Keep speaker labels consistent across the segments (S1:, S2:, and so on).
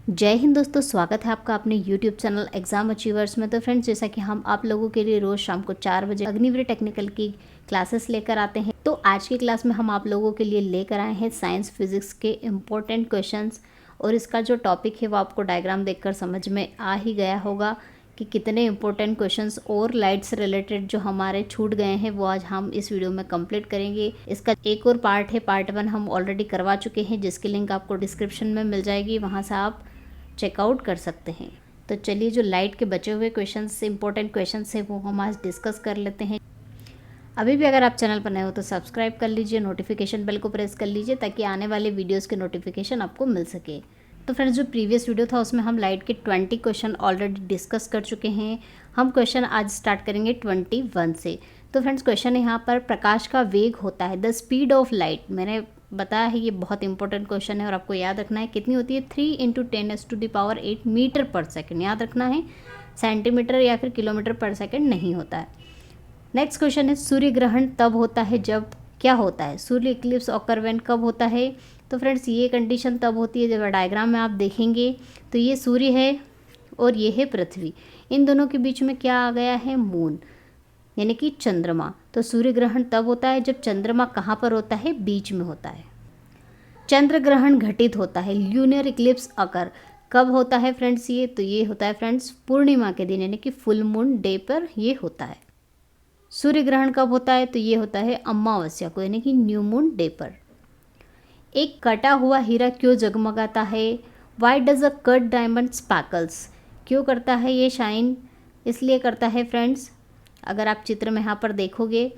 S1: जय हिंद दोस्तों, स्वागत है आपका अपने YouTube चैनल एग्ज़ाम अचीवर्स में। तो फ्रेंड्स, जैसा कि हम आप लोगों के लिए रोज़ शाम को 4 बजे अग्निवीर टेक्निकल की क्लासेस लेकर आते हैं, तो आज की क्लास में हम आप लोगों के लिए लेकर आए हैं साइंस फिज़िक्स के इम्पोर्टेंट क्वेश्चंस। और इसका जो टॉपिक है वो आपको डायग्राम देखकर समझ में आ ही गया होगा कि कितने इंपॉर्टेंट क्वेश्चंस और लाइट से रिलेटेड जो हमारे छूट गए हैं वो आज हम इस वीडियो में कंप्लीट करेंगे। इसका एक और पार्ट है, पार्ट 1 हम ऑलरेडी करवा चुके हैं, जिसकी लिंक आपको डिस्क्रिप्शन में मिल जाएगी, वहाँ से आप चेकआउट कर सकते हैं। तो चलिए, जो लाइट के बचे हुए क्वेश्चंस इंपॉर्टेंट क्वेश्चंस हैं वो हम आज डिस्कस कर लेते हैं। अभी भी अगर आप चैनल पर नए हो तो सब्सक्राइब कर लीजिए, नोटिफिकेशन बेल को प्रेस कर लीजिए ताकि आने वाले वीडियोस के नोटिफिकेशन आपको मिल सके। तो फ्रेंड्स, जो प्रीवियस वीडियो था उसमें हम लाइट के 20 क्वेश्चन ऑलरेडी डिस्कस कर चुके हैं। हम क्वेश्चन आज स्टार्ट करेंगे 21 से। तो फ्रेंड्स, क्वेश्चन यहाँ पर प्रकाश का वेग होता है, द स्पीड ऑफ लाइट। मैंने बताया है ये बहुत इंपॉर्टेंट क्वेश्चन है और आपको याद रखना है कितनी होती है, 3 × 10⁸ मीटर पर सेकेंड। याद रखना है, सेंटीमीटर या फिर किलोमीटर पर सेकेंड नहीं होता है। नेक्स्ट क्वेश्चन है, सूर्य ग्रहण तब होता है जब क्या होता है, सूर्य इक्लिप्स ऑकर व्हेन कब होता है। तो फ्रेंड्स, ये कंडीशन तब होती है जब डायग्राम में आप देखेंगे तो ये सूर्य है और ये है पृथ्वी, इन दोनों के बीच में क्या आ गया है, मून यानी कि चंद्रमा। तो सूर्य ग्रहण तब होता है जब चंद्रमा कहाँ पर होता है, बीच में होता है। चंद्र ग्रहण घटित होता है, ल्यूनर इक्लिप्स अकर कब होता है फ्रेंड्स, ये तो ये होता है फ्रेंड्स पूर्णिमा के दिन यानी कि फुल मून डे पर ये होता है। सूर्य ग्रहण कब होता है, तो ये होता है अमावस्या को यानी कि न्यू मून डे पर। एक कटा हुआ हीरा क्यों जगमगाता है, why does a cut diamond sparkles, क्यों करता है ये शाइन, इसलिए करता है फ्रेंड्स। अगर आप चित्र में यहाँ पर देखोगे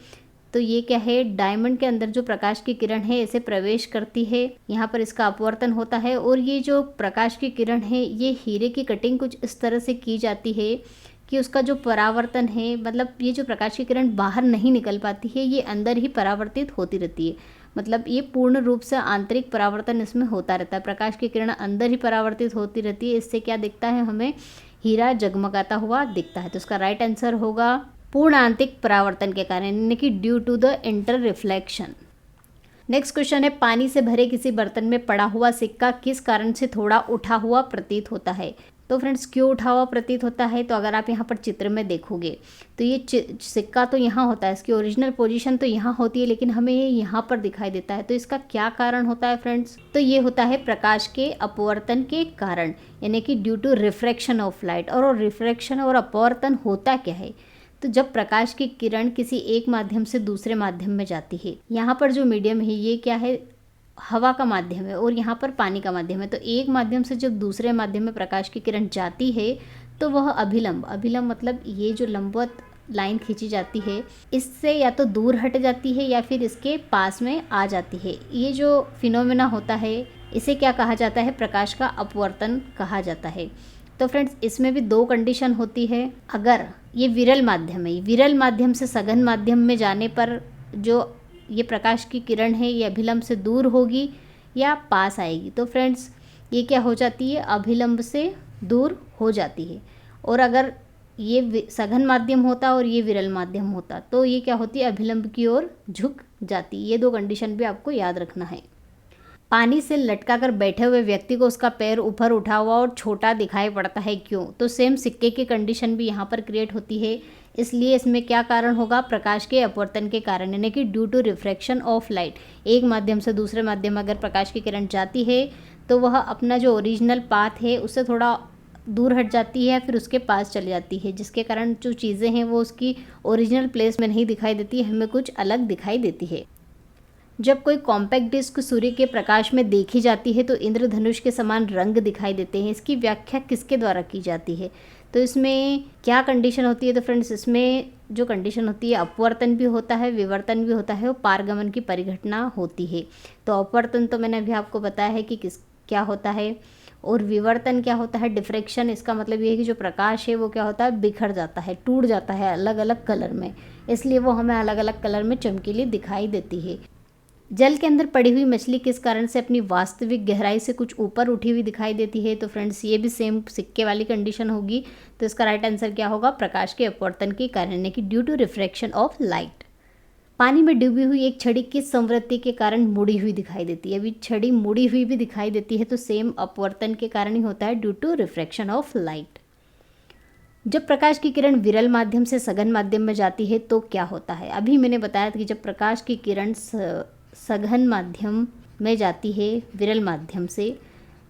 S1: तो ये क्या है, डायमंड के अंदर जो प्रकाश की किरण है इसे प्रवेश करती है, यहाँ पर इसका अपवर्तन होता है और ये जो प्रकाश की किरण है ये हीरे की कटिंग कुछ इस तरह से की जाती है कि उसका जो परावर्तन है, मतलब ये जो प्रकाश की किरण बाहर नहीं निकल पाती है, ये अंदर ही परावर्तित होती रहती है। मतलब ये पूर्ण रूप से आंतरिक परावर्तन इसमें होता रहता है, प्रकाश की किरण अंदर ही परावर्तित होती रहती है। इससे क्या दिखता है, हमें हीरा जगमगाता हुआ दिखता है। तो इसका राइट आंसर होगा पूर्ण आंतरिक परावर्तन के कारण यानी कि due to the inter reflection. Next question है, पानी से भरे किसी बर्तन में पड़ा हुआ सिक्का किस कारण से थोड़ा उठा हुआ प्रतीत होता है। तो फ्रेंड्स, क्यों उठा हुआ प्रतीत होता है, तो अगर आप यहाँ पर चित्र में देखोगे तो ये सिक्का तो यहाँ होता है, इसकी ओरिजिनल पोजीशन तो यहाँ होती है, लेकिन हमें ये यहाँ पर दिखाई देता है। तो इसका क्या कारण होता है फ्रेंड्स, तो ये होता है प्रकाश के अपवर्तन के कारण यानी कि due to refraction of light. और रिफ्रैक्शन और अपवर्तन होता क्या है, तो जब प्रकाश की किरण किसी एक माध्यम से दूसरे माध्यम में जाती है, यहाँ पर जो मीडियम है ये क्या है, हवा का माध्यम है और यहाँ पर पानी का माध्यम है। तो एक माध्यम से जब दूसरे माध्यम में प्रकाश की किरण जाती है तो वह अभिलंब मतलब ये जो लंबवत लाइन खींची जाती है इससे या तो दूर हट जाती है या फिर इसके पास में आ जाती है। ये जो फिनोमेना होता है इसे क्या कहा जाता है, प्रकाश का अपवर्तन कहा जाता है। तो फ्रेंड्स, इसमें भी दो कंडीशन होती है। अगर ये विरल माध्यम है, विरल माध्यम से सघन माध्यम में जाने पर जो ये प्रकाश की किरण है ये अभिलंब से दूर होगी या पास आएगी, तो फ्रेंड्स ये क्या हो जाती है, अभिलंब से दूर हो जाती है। और अगर ये सघन माध्यम होता और ये विरल माध्यम होता तो ये क्या होती है, अभिलंब की ओर झुक जाती। ये दो कंडीशन भी आपको याद रखना है। पानी से लटका कर बैठे हुए व्यक्ति को उसका पैर ऊपर उठा हुआ और छोटा दिखाई पड़ता है, क्यों, तो सेम सिक्के की कंडीशन भी यहाँ पर क्रिएट होती है। इसलिए इसमें क्या कारण होगा, प्रकाश के अपवर्तन के कारण यानी कि due to refraction of light. एक माध्यम से दूसरे माध्यम में अगर प्रकाश की किरण जाती है तो वह अपना जो ओरिजिनल पाथ है उससे थोड़ा दूर हट जाती है, फिर उसके पास चली जाती है, जिसके कारण जो चीज़ें हैं वो उसकी ओरिजिनल प्लेस में नहीं दिखाई देती, हमें कुछ अलग दिखाई देती है। जब कोई कॉम्पैक्ट डिस्क सूर्य के प्रकाश में देखी जाती है तो इंद्रधनुष के समान रंग दिखाई देते हैं। इसकी व्याख्या किसके द्वारा की जाती है, तो इसमें क्या कंडीशन होती है, तो फ्रेंड्स इसमें जो कंडीशन होती है अपवर्तन भी होता है, विवर्तन भी होता है और पारगमन की परिघटना होती है। तो अपवर्तन तो मैंने अभी आपको बताया है कि क्या होता है, और विवर्तन क्या होता है, डिफ्रैक्शन। इसका मतलब ये है कि जो प्रकाश है वो क्या होता है, बिखर जाता है, टूट जाता है अलग अलग कलर में, इसलिए वो हमें अलग अलग कलर में चमकीली दिखाई देती है। जल के अंदर पड़ी हुई मछली किस कारण से अपनी वास्तविक गहराई से कुछ ऊपर उठी हुई दिखाई देती है, तो फ्रेंड्स ये भी सेम सिक्के वाली कंडीशन होगी। तो इसका राइट आंसर क्या होगा, प्रकाश के अपवर्तन के कारण यानी कि due to refraction of light. पानी में डूबी हुई एक छड़ी किस संवृत्ति के कारण मुड़ी हुई दिखाई देती है? अभी छड़ी मुड़ी हुई भी दिखाई देती है तो सेम अपवर्तन के कारण ही होता है, due to refraction of light. जब प्रकाश की किरण विरल माध्यम से सघन माध्यम में जाती है तो क्या होता है? अभी मैंने बताया था कि जब प्रकाश की किरण सघन माध्यम में जाती है विरल माध्यम से,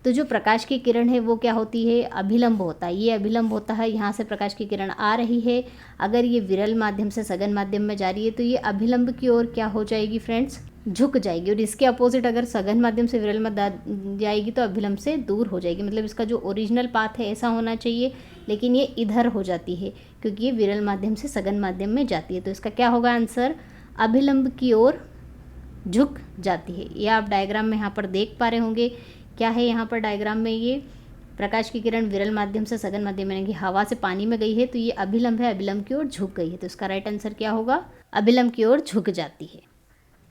S1: तो जो प्रकाश की किरण है वो क्या होती है? अभिलंब होता है। ये अभिलंब होता है, यहाँ से प्रकाश की किरण आ रही है, अगर ये विरल माध्यम से सघन माध्यम में जा रही है तो ये अभिलंब की ओर क्या हो जाएगी फ्रेंड्स? झुक जाएगी। और इसके अपोजिट अगर सघन माध्यम से विरल में जाएगी तो अभिलंब से दूर हो जाएगी। मतलब इसका जो ओरिजिनल पाथ है ऐसा होना चाहिए, लेकिन ये इधर हो जाती है क्योंकि ये विरल माध्यम से सघन माध्यम में जाती है। तो इसका क्या होगा आंसर? अभिलंब की ओर झुक जाती है। ये आप डायग्राम में यहाँ पर देख पा रहे होंगे। क्या है यहाँ पर डायग्राम में? ये प्रकाश की किरण विरल माध्यम से सघन माध्यम यानी कि हवा से पानी में गई है तो ये अभिलंब है, अभिलंब की ओर झुक गई है। तो इसका राइट आंसर क्या होगा? अभिलंब की ओर झुक जाती है।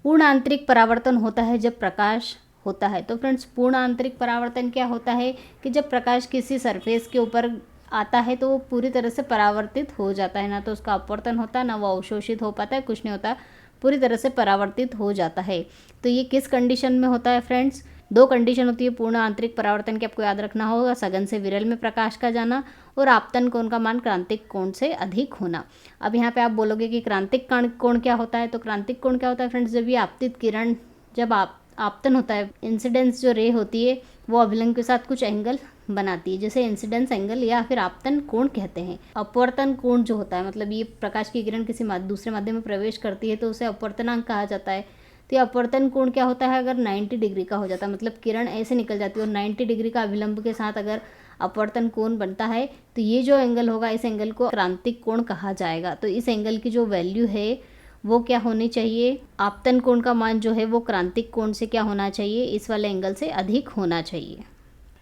S1: पूर्ण आंतरिक परावर्तन होता है जब प्रकाश होता है। तो फ्रेंड्स, पूर्ण आंतरिक परावर्तन क्या होता है कि जब प्रकाश किसी सरफेस के ऊपर आता है तो वो पूरी तरह से परावर्तित हो जाता है, ना तो उसका अपवर्तन होता है ना वो अवशोषित हो पाता है, कुछ नहीं होता, पूरी तरह से परावर्तित हो जाता है। तो ये किस कंडीशन में होता है फ्रेंड्स? दो कंडीशन होती है पूर्ण आंतरिक परावर्तन की, आपको याद रखना होगा। सघन से विरल में प्रकाश का जाना और आपतन कोण का मान क्रांतिक कोण से अधिक होना। अब यहाँ पे आप बोलोगे कि क्रांतिक कोण क्या होता है? तो क्रांतिक कोण क्या होता है फ्रेंड्स? जब ये आपतित किरण, जब आपतन होता है, इंसिडेंस जो रे होती है वो अभिलंब के साथ कुछ एंगल बनाती है, जैसे इंसिडेंस एंगल या फिर आपतन कोण कहते हैं। अपवर्तन कोण जो होता है, मतलब ये प्रकाश की किरण किसी दूसरे माध्यम में प्रवेश करती है तो उसे अपवर्तनांक कहा जाता है। तो ये अपवर्तन कोण क्या होता है? अगर 90 डिग्री का हो जाता है, मतलब किरण ऐसे निकल जाती है और 90 डिग्री का अभिलंब के साथ अगर अपवर्तन कोण बनता है तो ये जो एंगल होगा इस एंगल को क्रांतिक कोण कहा जाएगा। तो इस एंगल की जो वैल्यू है वो क्या होनी चाहिए? आपतन कोण का मान जो है वो क्रांतिक कोण से क्या होना चाहिए? इस वाले एंगल से अधिक होना चाहिए।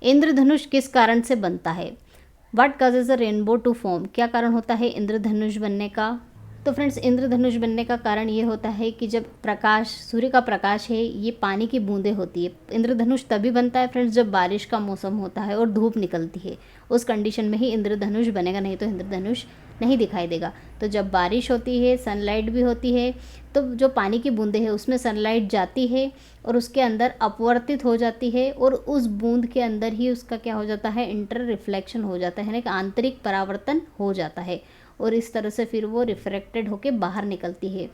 S1: इंद्रधनुष किस कारण से बनता है? What causes a rainbow to form? क्या कारण होता है इंद्रधनुष बनने का? तो फ्रेंड्स, इंद्रधनुष बनने का कारण ये होता है कि जब प्रकाश, सूर्य का प्रकाश है, ये पानी की बूंदें होती है। इंद्रधनुष तभी बनता है फ्रेंड्स जब बारिश का मौसम होता है और धूप निकलती है, उस कंडीशन में ही इंद्रधनुष बनेगा, नहीं तो इंद्रधनुष नहीं दिखाई देगा। तो जब बारिश होती है, सनलाइट भी होती है, तो जो पानी की बूंदें हैं उसमें सनलाइट जाती है और उसके अंदर अपवर्तित हो जाती है और उस बूंद के अंदर ही उसका क्या हो जाता है? इंटर रिफ्लेक्शन हो जाता है, यानी कि आंतरिक परावर्तन हो जाता है और इस तरह से फिर वो रिफ्रैक्टेड होके बाहर निकलती है।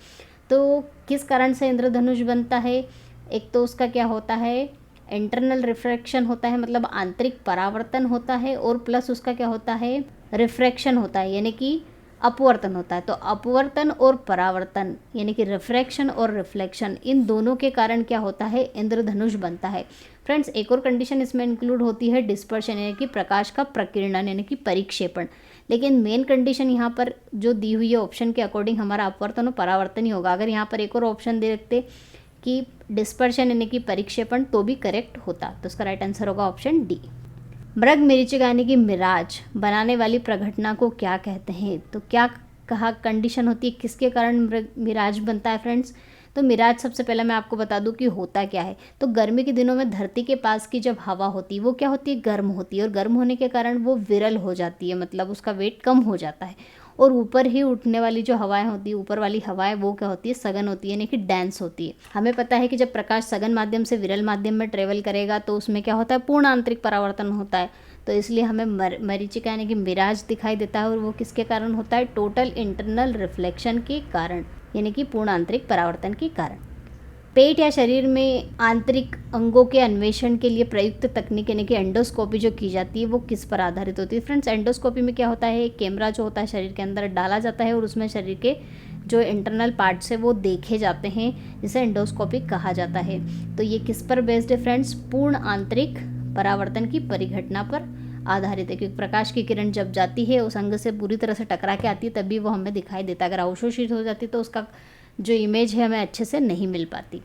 S1: तो किस कारण से इंद्रधनुष बनता है? एक तो उसका क्या होता है? इंटरनल रिफ्रैक्शन होता है, मतलब आंतरिक परावर्तन होता है, और प्लस उसका क्या होता है? रिफ्रैक्शन होता है, यानी कि अपवर्तन होता है। तो अपवर्तन और परावर्तन यानी कि रिफ्रैक्शन और रिफ्लेक्शन, इन दोनों के कारण क्या होता है? इंद्रधनुष बनता है। फ्रेंड्स, एक और कंडीशन इसमें इंक्लूड होती है डिस्पर्शन, यानी कि प्रकाश का प्रकीर्णन यानी कि परिक्षेपण। लेकिन मेन कंडीशन यहाँ पर जो दी हुई है ऑप्शन के अकॉर्डिंग हमारा अपवर्तन और परावर्तन ही होगा। अगर यहाँ पर एक और ऑप्शन दे रखते कि डिस्पर्शन यानी कि परिक्षेपण तो भी करेक्ट होता। तो इसका राइट आंसर होगा ऑप्शन डी। मृग मरीचिका यानी कि मिराज बनाने वाली प्रघटना को क्या कहते हैं? तो क्या कहा कंडीशन होती है, किसके कारण मृग मिराज बनता है फ्रेंड्स? तो मिराज सबसे पहले मैं आपको बता दूं कि होता क्या है। तो गर्मी के दिनों में धरती के पास की जब हवा होती है वो क्या होती है? गर्म होती है, और गर्म होने के कारण वो विरल हो जाती है, मतलब उसका वेट कम हो जाता है। और ऊपर ही उठने वाली जो हवाएं होती है, ऊपर वाली हवाएं, वो क्या होती है? सघन होती है, यानी कि डेंस होती है। हमें पता है कि जब प्रकाश सघन माध्यम से विरल माध्यम में ट्रेवल करेगा तो उसमें क्या होता है? पूर्ण आंतरिक परावर्तन होता है। तो इसलिए हमें मरीचिका यानी कि मिराज दिखाई देता है, और वो किसके कारण होता है? टोटल इंटरनल रिफ्लेक्शन के कारण, यानी कि पूर्ण आंतरिक परावर्तन के कारण। पेट या शरीर में आंतरिक अंगों के अन्वेषण के लिए प्रयुक्त तकनीक यानी कि एंडोस्कोपी जो की जाती है वो किस पर आधारित होती है? फ्रेंड्स, एंडोस्कोपी में क्या होता है? कैमरा जो होता है शरीर के अंदर डाला जाता है और उसमें शरीर के जो इंटरनल पार्ट्स है वो देखे जाते हैं, जिसे एंडोस्कोपी कहा जाता है। तो ये किस पर बेस्ड है फ्रेंड्स? पूर्ण आंतरिक परावर्तन की परिघटना पर आधारित है, क्योंकि प्रकाश की किरण जब जाती है उस अंग से पूरी तरह से टकरा के आती है तभी वो हमें दिखाई देता है। अगर अवशोषित हो जाती तो उसका जो इमेज है हमें अच्छे से नहीं मिल पाती।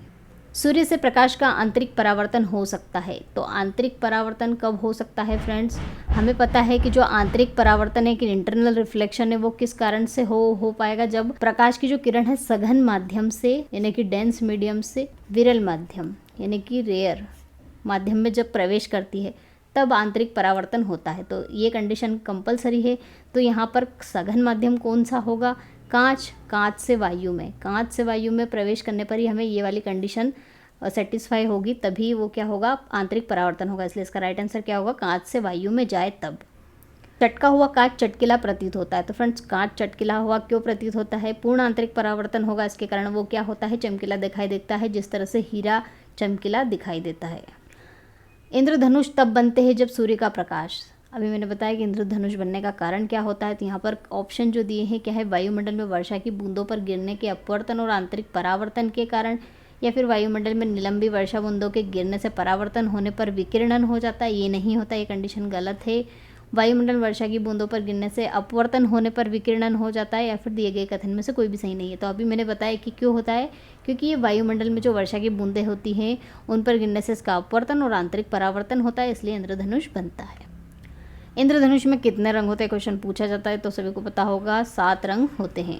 S1: सूर्य से प्रकाश का आंतरिक परावर्तन हो सकता है। तो आंतरिक परावर्तन कब हो सकता है फ्रेंड्स? हमें पता है कि जो आंतरिक परावर्तन है कि इंटरनल रिफ्लेक्शन है वो किस कारण से हो पाएगा? जब प्रकाश की जो किरण है सघन माध्यम से यानी कि डेंस मीडियम से विरल माध्यम यानी कि रेयर माध्यम में जब प्रवेश करती है तब आंतरिक परावर्तन होता है। तो ये कंडीशन कंपलसरी है। तो यहाँ पर सघन माध्यम कौन सा होगा? कांच से वायु में प्रवेश करने पर ही हमें ये वाली कंडीशन सेटिस्फाई होगी, तभी वो क्या होगा, आंतरिक परावर्तन होगा। इसलिए इसका राइट आंसर क्या होगा, कांच से वायु में जाए तब। चटका हुआ कांच चटकीला प्रतीत होता है। तो फ्रेंड्स, कांच चटकीला हुआ क्यों प्रतीत होता है, पूर्ण आंतरिक परावर्तन होगा, इसके कारण वो क्या होता है, चमकीला दिखाई देता है, जिस तरह से हीरा चमकीला दिखाई देता है। इंद्रधनुष तब बनते हैं जब सूर्य का प्रकाश, अभी मैंने बताया कि इंद्रधनुष बनने का कारण क्या होता है। तो यहाँ पर ऑप्शन जो दिए हैं क्या है, वायुमंडल में वर्षा की बूंदों पर गिरने के अपवर्तन और आंतरिक परावर्तन के कारण, या फिर वायुमंडल में निलंबी वर्षा बूंदों के गिरने से परावर्तन होने पर विकिरणन हो जाता है। ये नहीं होता, ये कंडीशन गलत है। वायुमंडल वर्षा की बूंदों पर गिरने से अपवर्तन होने पर विकिरणन हो जाता है, या फिर दिए गए कथन में से कोई भी सही नहीं है। तो अभी मैंने बताया कि क्यों होता है, क्योंकि ये वायुमंडल में जो वर्षा की बूंदें होती हैं उन पर गिरने से इसका अपवर्तन और आंतरिक परावर्तन होता है, इसलिए इंद्रधनुष बनता है। इंद्रधनुष में कितने रंग होते हैं, क्वेश्चन पूछा जाता है, तो सभी को पता होगा 7 रंग होते हैं।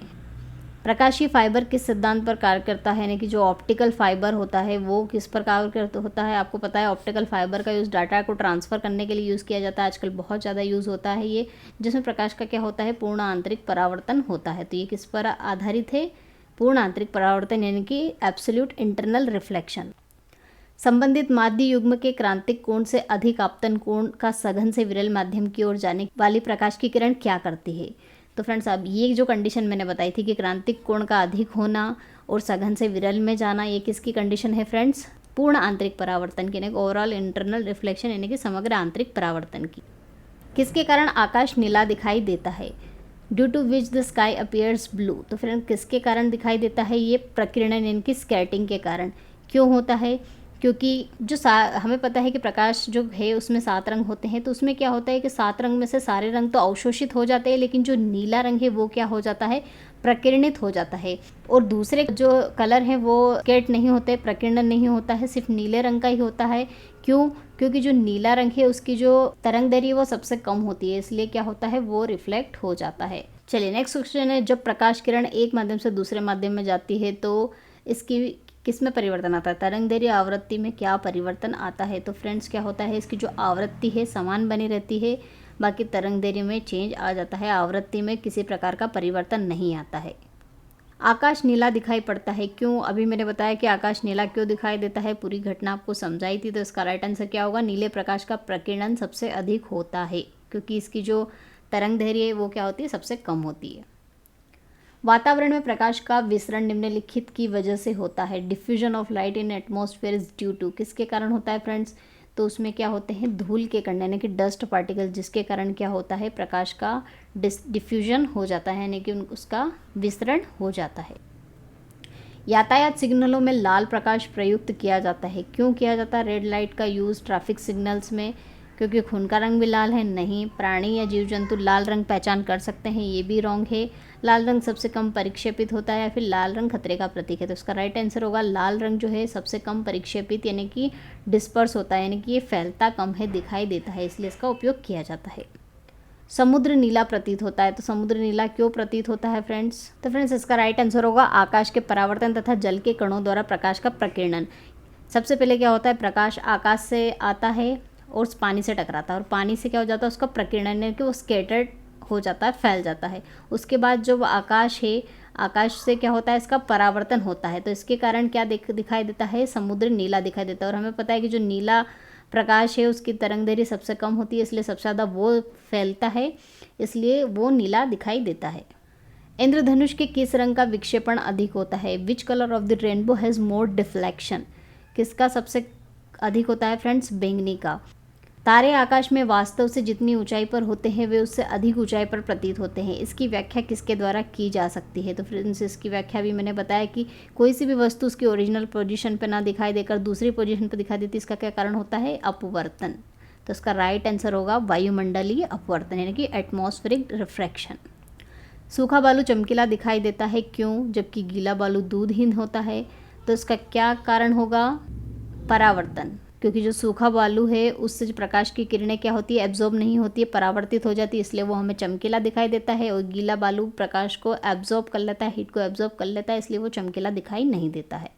S1: प्रकाशीय फाइबर किस सिद्धांत पर कार्य करता है, यानी कि जो ऑप्टिकल फाइबर होता है वो किस पर कार्य करता होता है। आपको पता है ऑप्टिकल फाइबर का यूज़ डाटा को ट्रांसफ़र करने के लिए यूज़ किया जाता है, आजकल बहुत ज़्यादा यूज़ होता है ये, जिसमें प्रकाश का क्या होता है, पूर्ण आंतरिक परावर्तन होता है। तो ये किस पर आधारित है, पूर्ण आंतरिक परावर्तन, यानी कि एब्सोल्यूट इंटरनल रिफ्लेक्शन। संबंधित माध्य युग्म के क्रांतिक कोण से अधिक आपतन कोण का सघन से विरल माध्यम की ओर जाने वाली प्रकाश की किरण क्या करती है। तो फ्रेंड्स, अब ये जो कंडीशन मैंने बताई थी कि क्रांतिक कोण का अधिक होना और सघन से विरल में जाना, ये किसकी कंडीशन है फ्रेंड्स, पूर्ण आंतरिक परावर्तन की, ओवरऑल इंटरनल रिफ्लेक्शन, यानी कि समग्र आंतरिक परावर्तन की। किसके कारण आकाश नीला दिखाई देता है, due to which the sky appears blue. तो फ्रेंड, किसके कारण दिखाई देता है, ये प्रकीर्णन यानी कि स्कैटिंग के कारण। क्यों होता है, क्योंकि जो हमें पता है कि प्रकाश जो है उसमें 7 रंग होते हैं, तो उसमें क्या होता है कि 7 रंग में से सारे रंग तो अवशोषित हो जाते हैं, लेकिन जो नीला रंग है वो क्या हो जाता है, प्रकीर्णित हो जाता है। और दूसरे जो कलर हैं वो स्कैट नहीं होते, प्रकीर्णन नहीं होता है, सिर्फ नीले रंग का ही होता है। क्यों, क्योंकि जो नीला रंग है उसकी जो तरंग दैर्घ्य वो सबसे कम होती है, इसलिए क्या होता है, वो रिफ्लेक्ट हो जाता है। चलिए नेक्स्ट क्वेश्चन है, जब प्रकाश किरण एक माध्यम से दूसरे माध्यम में जाती है तो इसकी किस में परिवर्तन आता है, तरंग दैर्घ्य आवृत्ति में क्या परिवर्तन आता है। तो फ्रेंड्स, क्या होता है, इसकी जो आवृत्ति है समान बनी रहती है, बाकी तरंग दैर्घ्य में चेंज आ जाता है, आवृत्ति में किसी प्रकार का परिवर्तन नहीं आता है। आकाश नीला दिखाई पड़ता है क्यों, अभी मैंने बताया कि आकाश नीला क्यों दिखाई देता है, पूरी घटना आपको समझाई थी। तो इसका राइट आंसर क्या होगा, नीले प्रकाश का प्रकीर्णन सबसे अधिक होता है, क्योंकि इसकी जो तरंग दैर्घ्य है वो क्या होती है, सबसे कम होती है। वातावरण में प्रकाश का विसरण निम्नलिखित की वजह से होता है, diffusion of light in atmosphere is due to, किसके कारण होता है फ्रेंड्स, तो उसमें क्या होते हैं, धूल के कण यानी कि डस्ट पार्टिकल, जिसके कारण क्या होता है, प्रकाश का डिफ्यूजन हो जाता है, यानी कि उसका विसरण हो जाता है। यातायात सिग्नलों में लाल प्रकाश प्रयुक्त किया जाता है, क्यों किया जाता है रेड लाइट का यूज़ ट्रैफिक सिग्नल्स में, क्योंकि खून का रंग भी लाल है, नहीं, प्राणी या जीव जंतु लाल रंग पहचान कर सकते हैं, ये भी रॉन्ग है। लाल रंग सबसे कम परिक्षेपित होता है, या फिर लाल रंग खतरे का प्रतीक है। तो इसका राइट आंसर होगा लाल रंग जो है सबसे कम परिक्षेपित यानी कि डिस्पर्स होता है, यानी कि ये फैलता कम है, दिखाई देता है, इसलिए इसका उपयोग किया जाता है। समुद्र नीला प्रतीत होता है, तो समुद्र नीला क्यों प्रतीत होता है फ्रेंड्स, तो फ्रेंड्स इसका राइट आंसर होगा आकाश के परावर्तन तथा जल के कणों द्वारा प्रकाश का प्रकीर्णन। सबसे पहले क्या होता है, प्रकाश आकाश से आता है और पानी से टकराता है, और पानी से क्या हो जाता है, उसका प्रकीर्णन यानी कि वो स्कैटर्ड हो जाता है, फैल जाता है। उसके बाद जो आकाश है, आकाश से क्या होता है, इसका परावर्तन होता है, तो इसके कारण क्या दिखाई देता है, समुद्र नीला दिखाई देता है। और हमें पता है कि जो नीला प्रकाश है उसकी तरंग दैर्घ्य सबसे कम होती है, इसलिए सबसे ज़्यादा वो फैलता है, इसलिए वो नीला दिखाई देता है। इंद्रधनुष के किस रंग का विक्षेपण अधिक होता है, which colour of the rainbow has more deflection, किसका सबसे अधिक होता है फ्रेंड्स, बैंगनी का। तारे आकाश में वास्तव से जितनी ऊंचाई पर होते हैं वे उससे अधिक ऊंचाई पर प्रतीत होते हैं, इसकी व्याख्या किसके द्वारा की जा सकती है। तो फ्रेंड्स इसकी व्याख्या भी मैंने बताया कि कोई सी भी वस्तु उसकी ओरिजिनल पोजीशन पर ना दिखाई देकर दूसरी पोजीशन पर दिखाई देती, इसका क्या कारण होता है, अपवर्तन। तो इसका राइट आंसर होगा वायुमंडलीय अपवर्तन यानी कि एटमॉस्फेरिक रिफ्रैक्शन। सूखा बालू चमकीला दिखाई देता है क्यों, जबकि गीला बालू दूधहीन होता है। तो इसका क्या कारण होगा, परावर्तन, क्योंकि जो सूखा बालू है उससे जो प्रकाश की किरणें क्या होती है, एब्जॉर्ब नहीं होती है, परावर्तित हो जाती है, इसलिए वो हमें चमकीला दिखाई देता है। और गीला बालू प्रकाश को एब्जॉर्ब कर लेता है, हीट को एब्जॉर्ब कर लेता है, इसलिए वो चमकीला दिखाई नहीं देता है।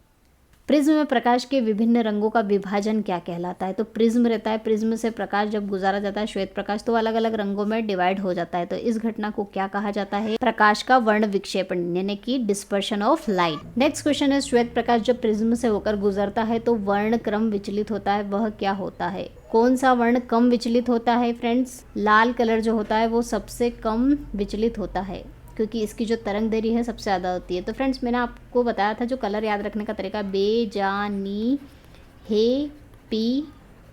S1: प्रिज्म में प्रकाश के विभिन्न रंगों का विभाजन क्या कहलाता है? तो प्रिज्म रहता है, प्रिज्म से प्रकाश जब गुजारा जाता है श्वेत प्रकाश तो अलग अलग रंगों में डिवाइड हो जाता है। तो इस घटना को क्या कहा जाता है? प्रकाश का वर्ण विक्षेपण यानी कि dispersion of light. Next question है, श्वेत प्रकाश जब प्रिज्म से होकर गुजरता है तो वर्ण क्रम विचलित होता है, वह क्या होता है? कौन सा वर्ण कम विचलित होता है फ्रेंड्स? लाल कलर जो होता है वो सबसे कम विचलित होता है क्योंकि इसकी जो तरंग दैर्घ्य है सबसे ज़्यादा होती है। तो फ्रेंड्स मैंने आपको बताया था जो कलर याद रखने का तरीका, बे, जा, नी, हे, पी,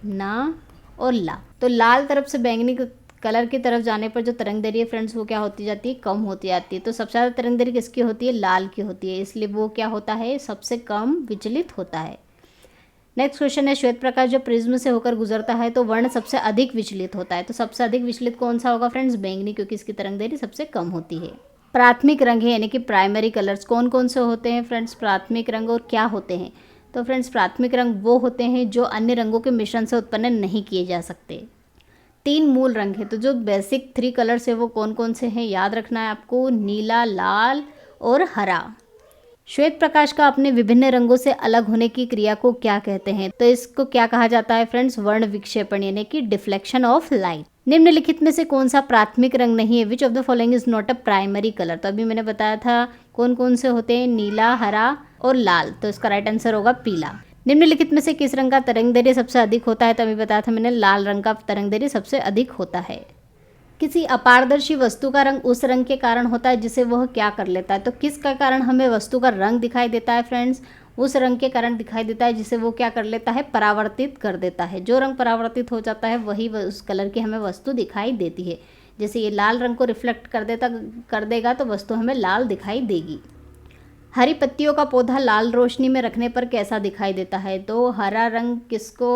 S1: ना और ला। तो लाल तरफ से बैंगनी कलर की तरफ जाने पर जो तरंग दैर्घ्य फ्रेंड्स वो क्या होती जाती है? कम होती जाती है। तो सबसे ज़्यादा तरंग दैर्घ्य किसकी होती है? लाल की होती है, इसलिए वो क्या होता है? सबसे कम विचलित होता है। नेक्स्ट क्वेश्चन है, श्वेत प्रकाश जब प्रिज्म से होकर गुजरता है तो वर्ण सबसे अधिक विचलित होता है। तो सबसे अधिक विचलित कौन सा होगा फ्रेंड्स? बैंगनी, क्योंकि इसकी तरंग दैर्घ्य सबसे कम होती है। प्राथमिक रंग है यानी कि प्राइमरी कलर्स कौन कौन से होते हैं फ्रेंड्स? प्राथमिक रंग और क्या होते हैं? तो फ्रेंड्स प्राथमिक रंग वो होते हैं जो अन्य रंगों के मिश्रण से उत्पन्न नहीं किए जा सकते। 3 मूल रंग है, तो जो बेसिक 3 कलर्स है वो कौन कौन से हैं? याद रखना है आपको, नीला, लाल और हरा। श्वेत प्रकाश का अपने विभिन्न रंगों से अलग होने की क्रिया को क्या कहते हैं? तो इसको क्या कहा जाता है फ्रेंड्स? वर्ण विक्षेपण यानी कि डिफ्लेक्शन ऑफ लाइट। निम्नलिखित में से कौन सा प्राथमिक रंग नहीं है? Which of the following is not a primary colour? तो अभी मैंने बताया था कौन कौन से होते हैं, नीला, हरा और लाल। तो इसका राइट आंसर होगा पीला। निम्नलिखित में से किस रंग का तरंग दैर्घ्य सबसे अधिक होता है? तो अभी बताया था मैंने, लाल रंग का तरंग दैर्घ्य सबसे अधिक होता है। किसी अपारदर्शी वस्तु का रंग उस रंग के कारण होता है जिसे वह क्या कर लेता है? तो किसका कारण हमें वस्तु का रंग दिखाई देता है फ्रेंड्स? उस रंग के कारण दिखाई देता है जिसे वो क्या कर लेता है? परावर्तित कर देता है। जो रंग परावर्तित हो जाता है वही उस कलर की हमें वस्तु दिखाई देती है। जैसे ये लाल रंग को रिफ्लेक्ट कर देगा तो वस्तु हमें लाल दिखाई देगी। हरी पत्तियों का पौधा लाल रोशनी में रखने पर कैसा दिखाई देता है? तो हरा रंग किसको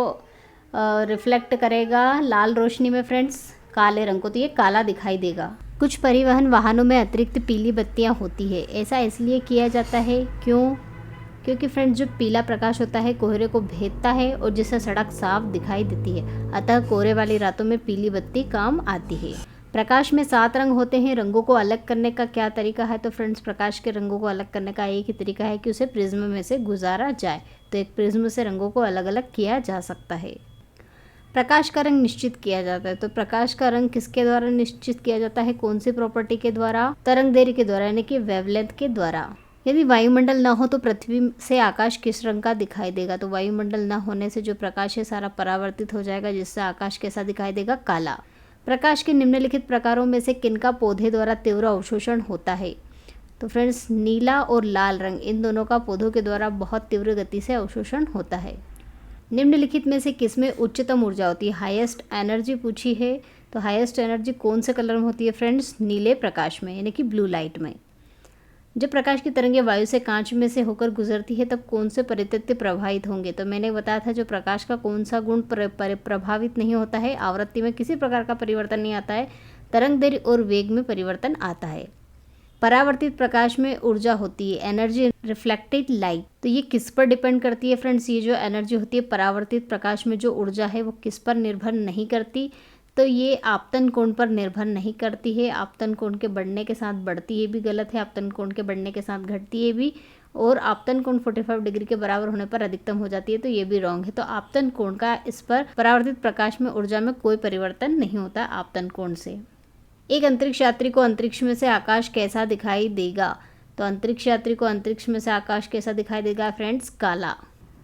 S1: रिफ्लेक्ट करेगा लाल रोशनी में फ्रेंड्स? काले रंग को, तो ये काला दिखाई देगा। कुछ परिवहन वाहनों में अतिरिक्त पीली बत्तियां होती है, ऐसा इसलिए किया जाता है क्यों? क्योंकि फ्रेंड्स जो पीला प्रकाश होता है कोहरे को भेदता है और जिससे सड़क साफ दिखाई देती है, अतः कोहरे वाली रातों में पीली बत्ती काम आती है। प्रकाश में 7 रंग होते हैं, रंगों को अलग करने का क्या तरीका है? तो फ्रेंड्स प्रकाश के रंगों को अलग करने का एक ही तरीका है कि उसे प्रिज्म में से गुजारा जाए। तो एक प्रिज्म से रंगों को अलग अलग किया जा सकता है। प्रकाश का रंग निश्चित किया जाता है, तो प्रकाश का रंग किसके द्वारा निश्चित किया जाता है? कौन सी प्रॉपर्टी के द्वारा? तरंग दैर्घ्य के द्वारा यानी कि वेवलेंथ के द्वारा। यदि वायुमंडल न हो तो पृथ्वी से आकाश किस रंग का दिखाई देगा? तो वायुमंडल न होने से जो प्रकाश है सारा परावर्तित हो जाएगा, जिससे आकाश कैसा दिखाई देगा? काला। प्रकाश के निम्नलिखित प्रकारों में से किनका पौधे द्वारा तीव्र अवशोषण होता है? तो फ्रेंड्स नीला और लाल रंग, इन दोनों का पौधों के द्वारा बहुत तीव्र गति से अवशोषण होता है। निम्नलिखित में से किसमें उच्चतम ऊर्जा होती है? हाईएस्ट एनर्जी पूछी है, तो हाईएस्ट एनर्जी कौन से कलर में होती है फ्रेंड्स? नीले प्रकाश में यानी कि ब्लू लाइट में। जब प्रकाश की तरंगें वायु से कांच में से होकर गुजरती है तब कौन से परितत्व प्रभावित होंगे? तो मैंने बताया था जो प्रकाश का कौन सा गुण प्रभावित नहीं होता है? आवृत्ति में किसी प्रकार का परिवर्तन नहीं आता है, तरंग दैर्घ्य और वेग में परिवर्तन आता है। परावर्तित प्रकाश में ऊर्जा होती है, एनर्जी रिफ्लेक्टेड लाइट, तो ये किस पर डिपेंड करती है फ्रेंड्स? ये जो एनर्जी होती है परावर्तित प्रकाश में जो ऊर्जा है वो किस पर निर्भर नहीं करती? तो ये आपतन कोण पर निर्भर नहीं करती है। आपतन कोण के बढ़ने के साथ बढ़ती है भी गलत है, आपतन कोण के बढ़ने के साथ घटती है भी, और आपतन कोण 45 डिग्री के बराबर होने पर अधिकतम हो जाती है, तो ये भी रॉन्ग है। तो आपतन कोण का इस पर परावर्तित प्रकाश में ऊर्जा में कोई परिवर्तन नहीं होता आपतन कोण से। एक अंतरिक्ष यात्री को अंतरिक्ष में से आकाश कैसा दिखाई देगा? तो अंतरिक्ष यात्री को अंतरिक्ष में से आकाश कैसा दिखाई देगा फ्रेंड्स? काला।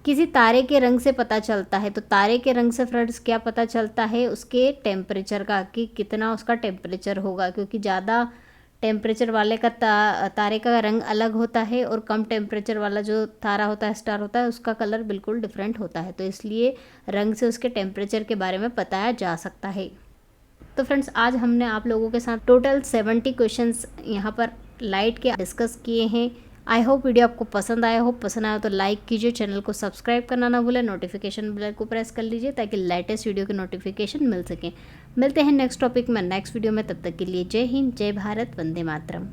S1: किसी तारे के रंग से पता चलता है, तो तारे के रंग से फ्रेंड्स क्या पता चलता है? उसके टेम्परेचर का, कि कितना उसका टेम्परेचर होगा, क्योंकि ज़्यादा टेम्परेचर वाले का तारे का रंग अलग होता है और कम टेम्परेचर वाला जो तारा होता है, स्टार होता है, उसका कलर बिल्कुल डिफरेंट होता है। तो इसलिए रंग से उसके टेम्परेचर के बारे में बताया जा सकता है। तो फ्रेंड्स आज हमने आप लोगों के साथ टोटल 70 क्वेश्चंस यहाँ पर लाइट के डिस्कस किए हैं। आई होप वीडियो आपको पसंद आया हो। पसंद आया तो लाइक कीजिए, चैनल को सब्सक्राइब करना ना भूलें, नोटिफिकेशन बेल को प्रेस कर लीजिए ताकि लेटेस्ट वीडियो के नोटिफिकेशन मिल सकें। मिलते हैं नेक्स्ट टॉपिक में नेक्स्ट वीडियो में, तब तक के लिए जय हिंद, जय भारत, वंदे मातरम।